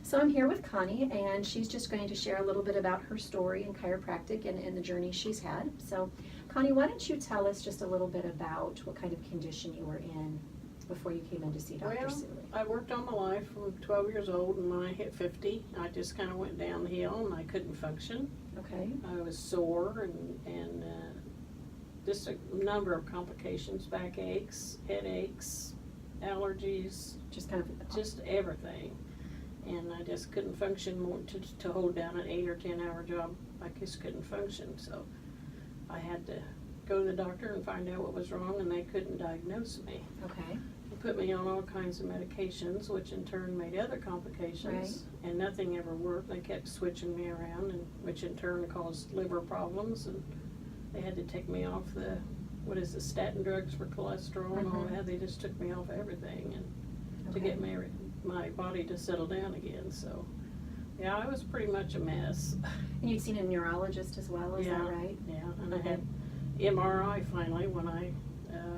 So I'm here with Connie, and she's just going to share a little bit about her story in chiropractic and the journey she's had. So, Connie, why don't you tell us just a little bit about what kind of condition you were in before you came in to see Dr. Sooley? I worked all my life from 12 years old, and when I hit 50, I just kind of went downhill, and I couldn't function. Okay. I was sore and just a number of complications, backaches, headaches, allergies, just everything. And I just couldn't function more to hold down an 8 or 10 hour job. I just couldn't function. So I had to go to the doctor and find out what was wrong, and they couldn't diagnose me. Okay. They put me on all kinds of medications, which in turn made other complications. Right. And nothing ever worked. They kept switching me around, and which in turn caused liver problems. And they had to take me off the statin drugs for cholesterol and all that. They just took me off everything and to get my body to settle down again. So yeah, I was pretty much a mess. And you'd seen a neurologist as well, is that right? Yeah, and I had MRI finally when I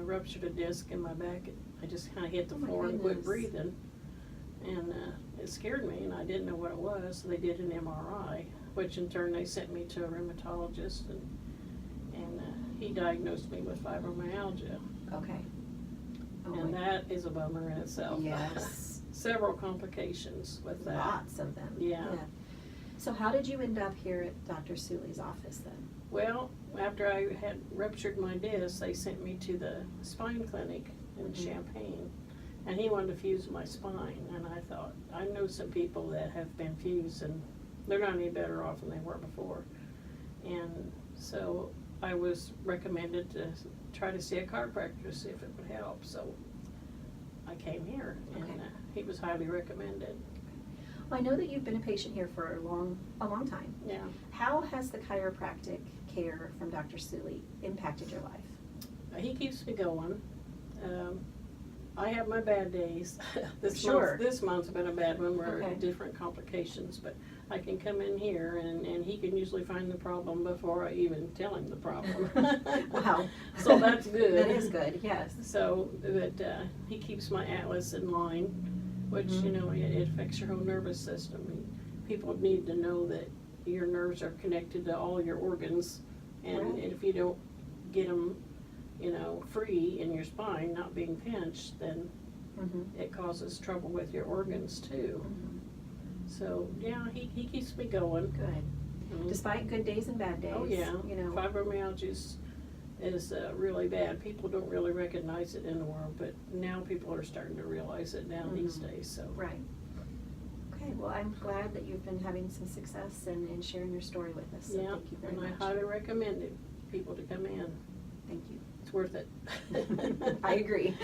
ruptured a disc in my back. I just kind of hit the floor and quit breathing, and it scared me, and I didn't know what it was. So they did an MRI, which in turn they sent me to a rheumatologist, and he diagnosed me with fibromyalgia. Okay. And that is a bummer in itself. Yes. Several complications with that. Lots of them. Yeah. So how did you end up here at Dr. Sooley's office then? Well, after I had ruptured my disc, they sent me to the spine clinic in Champaign, and he wanted to fuse my spine. And I thought, I know some people that have been fused, and they're not any better off than they were before. And so I was recommended to try to see a chiropractor to see if it would help. So I came here, and he was highly recommended. Well, I know that you've been a patient here for a long time. Yeah. How has the chiropractic care from Dr. Sooley impacted your life? He keeps me going. I have my bad days. This month's been a bad one where different complications, but I can come in here and he can usually find the problem before I even tell him the problem. Wow. So that's good. That is good, yes. So that he keeps my atlas in line, which, you know, it affects your whole nervous system. And people need to know that your nerves are connected to all your organs, and if you don't get them, you know, free in your spine, not being pinched, then it causes trouble with your organs too. So yeah, he keeps me going. Good. Despite good days and bad days. Oh yeah. You know. Fibromyalgia is really bad. People don't really recognize it in the world, but now people are starting to realize it now these days. So. Right. Okay, well, I'm glad that you've been having some success and sharing your story with us. So thank you very much. I highly recommend people to come in. Thank you. It's worth it. I agree.